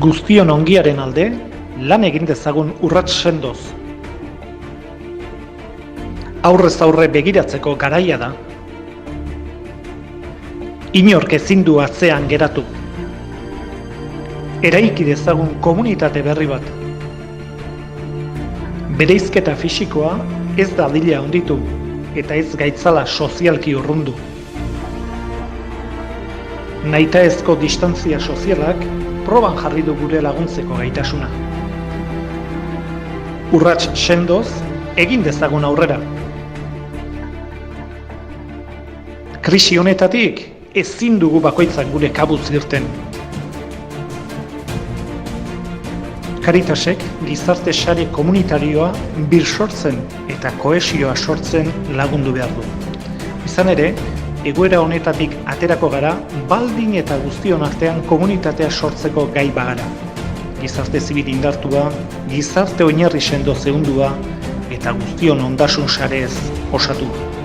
Guztion ongiaren alde, lan egin dezagun urrats sendoz. Aurrez aurre begiratzeko garaia da. Inork ezin du atzean geratu. Eraiki dezagun komunitate berri bat. Bereizketa fisikoa ez da dadila handitu, eta ez gaitzala sozialki urrundu. Nahitaezko distantzia sozialak proban jarri du gure laguntzeko gaitasuna. Urrats sendoz, egin dezagun aurrera. Krisi honetatik ezin dugu bakoitzak gure kabuz irten. Caritasek gizarte sare komunitarioa birsortzen eta kohesioa sortzen lagundu behar du. Izan ere, egoera honetatik aterako gara, baldin eta guztion artean komunitatea sortzeko gai bagara. Gizarte zibil indartua, gizarte oinarri sendo zehundua eta guztion ondasun sarez osatua.